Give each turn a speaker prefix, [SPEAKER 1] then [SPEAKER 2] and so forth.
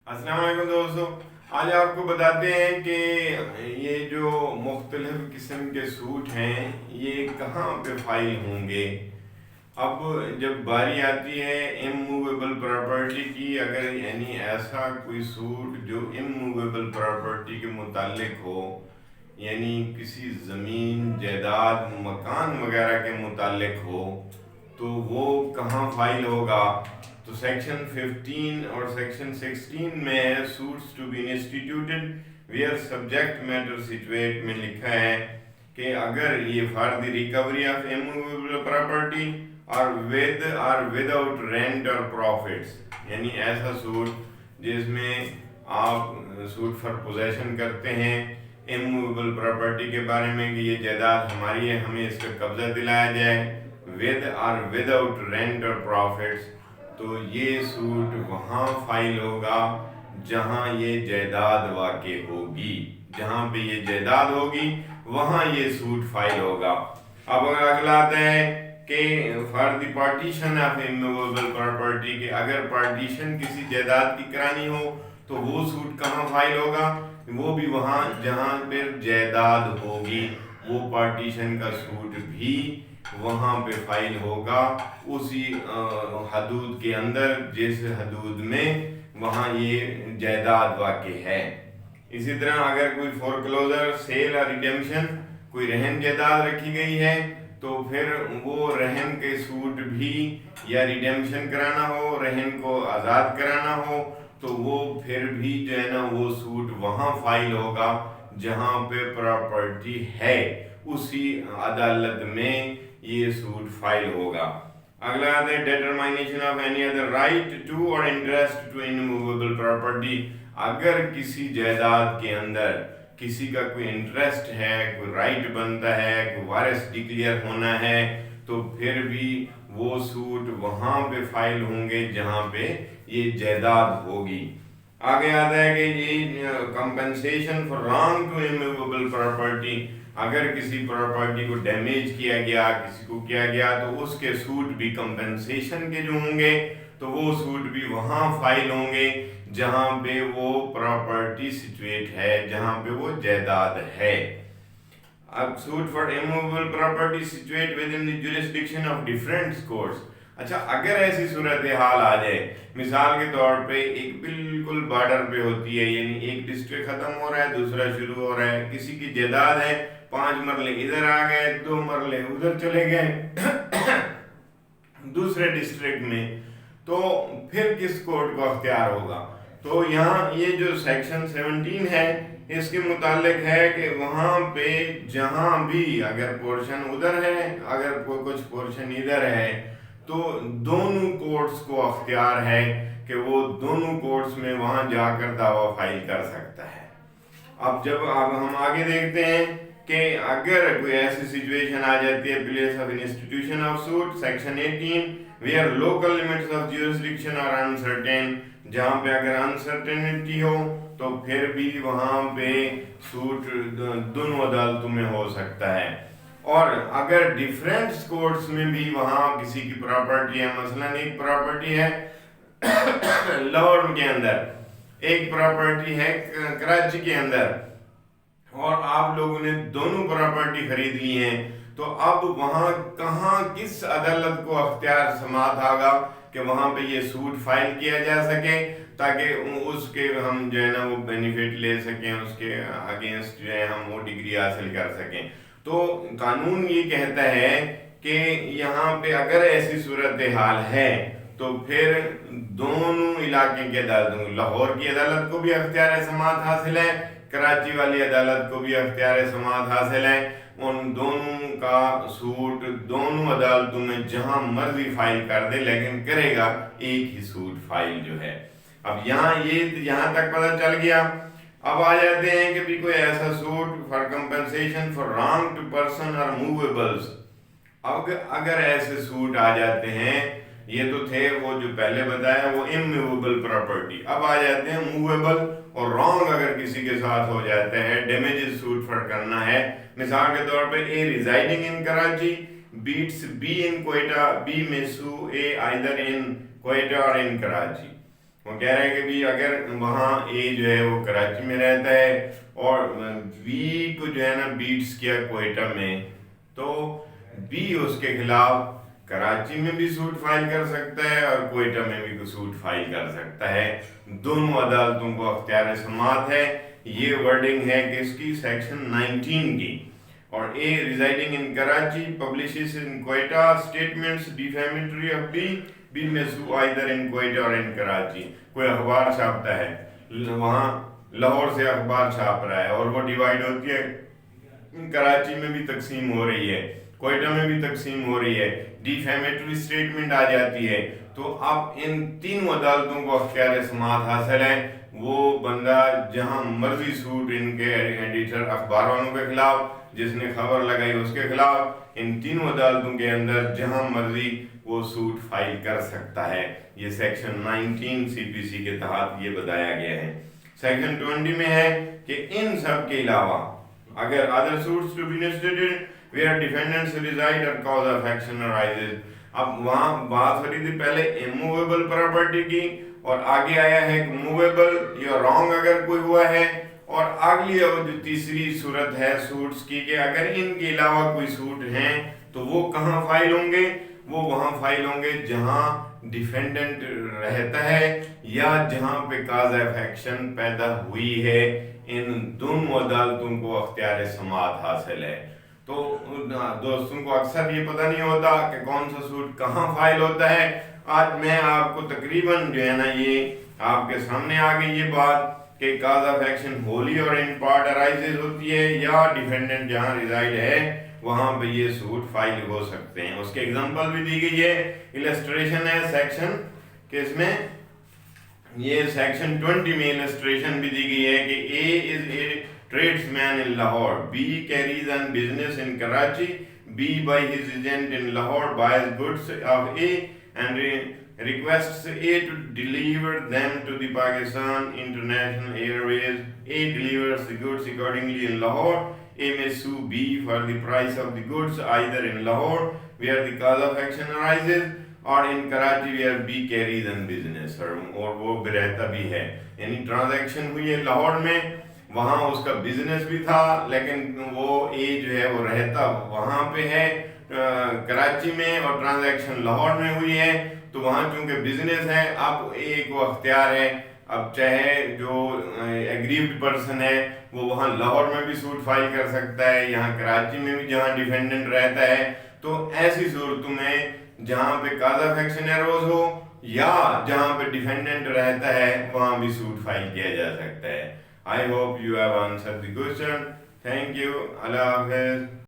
[SPEAKER 1] السلام علیکم دوستو، آج آپ کو بتاتے ہیں کہ یہ جو مختلف قسم کے سوٹ ہیں یہ کہاں پہ فائل ہوں گے۔ اب جب باری آتی ہے اموویبل پراپرٹی کی، اگر یعنی ایسا کوئی سوٹ جو اموویبل پراپرٹی کے متعلق ہو، یعنی کسی زمین جائیداد مکان وغیرہ کے متعلق ہو، تو وہ کہاں فائل ہوگا۔ تو سیکشن 15 اور سیکشن 16 میں ہے suits to be instituted where subject matter situate میں لکھا ہے کہ اگر یہ for the recovery of immovable property اور with or without rent or profits, یعنی ایسا سوٹ جس میں آپ سوٹ فار پوزیشن کرتے ہیں اموویبل پراپرٹی کے بارے میں کہ یہ جائیداد ہماری ہے، ہمیں اس کا قبضہ دلایا جائے، with or without rent or prophets, تو یہ سوٹ وہاں فائل ہوگا جہاں یہ جائیداد واقع ہوگی۔ جہاں پہ یہ جائیداد ہوگی وہاں یہ سوٹ فائل ہوگا۔ اب اگلا آتا ہے کہ for the partition of immovable property, کہ اگر پارٹیشن کسی جائیداد کی کرانی ہو تو وہ سوٹ کہاں فائل ہوگا، وہ بھی وہاں جہاں پہ جائیداد ہوگی، وہ پارٹیشن کا سوٹ بھی وہاں پہ فائل ہوگا، اسی حدود کے اندر جس حدود میں وہاں یہ جائیداد واقع ہے۔ اسی طرح اگر کوئی فورکلوزر، سیل اور ریڈیمشن، کوئی رہن جائیداد رکھی گئی ہے تو پھر وہ رہن کے سوٹ بھی، یا ریڈیمشن کرانا ہو، رہن کو آزاد کرانا ہو، تو وہ پھر بھی جو ہے نا وہ سوٹ وہاں فائل ہوگا جہاں پہ پراپرٹی ہے، اسی عدالت میں یہ سوٹ فائل ہوگا۔ اگلا آتا ہے determination of any other right to or interest to immovable property, اگر کسی جائیداد کے اندر کسی کا کوئی انٹرسٹ ہے، کوئی رائٹ بنتا ہے، کوئی وارث ڈکلیئر ہونا ہے، تو پھر بھی وہ سوٹ وہاں پہ فائل ہوں گے جہاں پہ یہ جائیداد ہوگی۔ آگے آتا ہے کہ یہ compensation for wrong to immovable property, اگر کسی پراپرٹی کو ڈیمیج کیا گیا، کسی کو کیا گیا، تو اس کے سوٹ بھی کمپنسیشن کے جو ہوں گے تو وہ سوٹ بھی وہاں فائل ہوں گے جہاں پہ وہ پراپرٹی سچویٹ ہے، جہاں پہ وہ جائیداد ہے۔ اب suit for immovable property situate within the jurisdiction of different courts, اچھا اگر ایسی صورتحال آ جائے، مثال کے طور پہ ایک بالکل بارڈر پہ ہوتی ہے، یعنی ایک ڈسٹرکٹ ختم ہو رہا ہے، دوسرا شروع ہو رہا ہے، کسی کی جائیداد ہے، 5 مرلے ادھر آ گئے، 2 مرلے ادھر چلے گئے دوسرے ڈسٹرکٹ میں، تو پھر کس کورٹ کو اختیار ہوگا؟ تو یہاں یہ جو سیکشن 17 ہے اس کے متعلق ہے کہ وہاں پہ جہاں بھی اگر پورشن ادھر ہے، اگر کوئی کچھ پورشن ادھر ہے، تو دونوں کورٹس کو اختیار ہے کہ وہ دونوں کورٹس میں وہاں جا کر دعویٰ فائل کر سکتا ہے۔ اب ہم آگے دیکھتے ہیں کہ اگر کوئی ایسی سچویشن آ جاتی ہے، place of institution of suit, section 18 where local limits of jurisdiction are uncertain, جہاں پہ اگر انسرٹینٹی ہو تو پھر بھی وہاں پہ سوٹ دونوں عدالتوں میں ہو سکتا ہے۔ اور اگر ڈیفرنٹ کورٹس میں بھی وہاں کسی کی پراپرٹی ہے، مثلا ایک پراپرٹی ہے لاہور کے اندر، ایک پراپرٹی ہے کراچی کے اندر، اور آپ لوگوں نے دونوں پراپرٹی خرید لی ہیں، تو اب وہاں کہاں کس عدالت کو اختیار سماعت آگا کہ وہاں پہ یہ سوٹ فائل کیا جا سکے، تاکہ اس کے ہم جو ہے نا وہ بینیفٹ لے سکیں، اس کے اگینسٹ جو ہے ہم وہ ڈگری حاصل کر سکیں۔ تو قانون یہ کہتا ہے کہ یہاں پہ اگر ایسی صورتحال ہے تو پھر دونوں علاقے کی عدالتوں، لاہور کی عدالت کو بھی اختیار سماعت حاصل ہے، کراچی والی عدالت کو بھی اختیار سماعت حاصل ہے، ان دونوں کا سوٹ دونوں عدالتوں میں جہاں مرضی فائل کر دے، لیکن کرے گا ایک ہی سوٹ فائل جو ہے۔ اب یہاں تک پتہ چل گیا۔ اب آ جاتے ہیں کہ بھی کوئی ایسا suit for compensation for wrong to person اور موویبلز، اگر ایسے سوٹ آ جاتے ہیں، یہ تو تھے وہ جو پہلے بتایا وہ اموویبل پراپرٹی، اب آ جاتے ہیں موویبل اور رانگ اگر کسی کے ساتھ ہو جاتے ہیں، ڈیمیجز سوٹ فر کرنا ہے، مثال کے طور پہ A residing in Karachi beats B in Quetta, B may sue A either in Quetta or in Karachi. وہ کہہ رہے ہیں کہ بھی اگر وہاں اے جو ہے وہ کراچی میں رہتا ہے اور بی کو جو ہے نا بیٹس کیا کوئٹہ میں، تو بی اس کے خلاف کراچی میں بھی سوٹ فائل کر سکتا ہے اور کوئٹہ میں بھی سوٹ فائل کر سکتا ہے، دونوں عدالتوں کو اختیار سماعت ہے۔ یہ ورڈنگ ہے کہ اس کی سیکشن 19 کی۔ اور A residing in Karachi publishes in Quetta statements defamatory of B میں سو آئدر ان کوئٹہ اور ان کراچی، کوئی اخبار چھاپتا ہے وہاں لاہور سے اخبار چھاپ رہا ہے اور وہ ڈیوائیڈ ہوتی ہے، کراچی میں بھی تقسیم ہو رہی ہے، کوئٹہ میں بھی تقسیم ہو رہی ہے، ڈیفیمیٹری اسٹیٹمنٹ آ جاتی ہے، تو اب ان تینوں عدالتوں کو اختیار سماعت حاصل ہے۔ وہ بندہ جہاں مرضی سوٹ ان کے ایڈیٹر اخبار والوں کے خلاف، جس نے خبر لگائی اس کے خلاف، ان تینوں عدالتوں کے اندر جہاں مرضی وہ سوٹ فائل کر سکتا ہے۔ یہ سیکشن 19 سی پی سی کے تحت یہ بتایا گیا ہے۔ سیکشن 20 میں ہے کہ ان سب کے علاوہ اگر other suits to be instituted where defendants reside or cause of action arises، اب وہاں بات ہو رہی تھی پہلے immovable property کی، اور آگے آیا ہے کہ موویبل یا رانگ اگر کوئی ہوا ہے، اور اگلی جو تیسری صورت ہے سوٹس کی کہ اگر ان کے علاوہ کوئی سوٹ ہیں تو وہ کہاں فائل ہوں گے؟ وہ وہاں فائل ہوں گے جہاں ڈیفینڈنٹ رہتا ہے یا جہاں پہ کاز آف ایکشن پیدا ہوئی ہے۔ ان دونوں عدالتوں کو اختیار سماعت حاصل ہے۔ تو دوستوں کو اکثر یہ پتہ نہیں ہوتا کہ کون سا سوٹ کہاں فائل ہوتا ہے۔ آج میں آپ کو تقریباً جو ہے نا یہ آپ کے سامنے آ گئی یہ بات کہ کاز آف ایکشن ہولی اور ان پارٹ ارائزز ہوتی ہے یا ڈیفینڈنٹ جہاں ریزائڈ ہے وہاں پہ یہ سوٹ فائل ہو سکتے ہیں۔ اس کے ایگزامپل بھی دی گئی ہے، السٹریشن ہے سیکشن کس میں، یہ سیکشن 20 میں السٹریشن بھی دی گئی ہے کہ A is a tradesman in Lahore, B carries on business in Karachi, B by his agent in Lahore buys goods of A and requests A to deliver them to the Pakistan International Airways. A delivers the goods accordingly in Lahore. A may sue B for the price of the goods either in Lahore where the cause of action arises or in Karachi where B carries on business، اور وہ بھی رہتا بھی ہے، یعنی transaction ہوئی ہے لاہور میں، وہاں اس کا بزنس بھی تھا لیکن وہ اے جو ہے وہ رہتا وہاں پہ ہے کراچی میں، اور ٹرانزیکشن لاہور میں ہوئی ہے، تو وہاں چونکہ بزنس ہے اب اے کو اختیار ہے، اب چاہے جو ایگریوڈ پرسن ہے وہ وہاں لاہور میں بھی سوٹ فائل کر سکتا ہے، یہاں کراچی میں بھی جہاں ڈیفینڈنٹ رہتا ہے، تو ایسی صورتوں میں جہاں پہ کاز آف ایکشن ایروز ہو یا جہاں پہ ڈیفینڈنٹ رہتا ہے وہاں بھی سوٹ فائل کیا جا سکتا ہے۔ I hope you have answered the question. Thank you. اللہ حافظ۔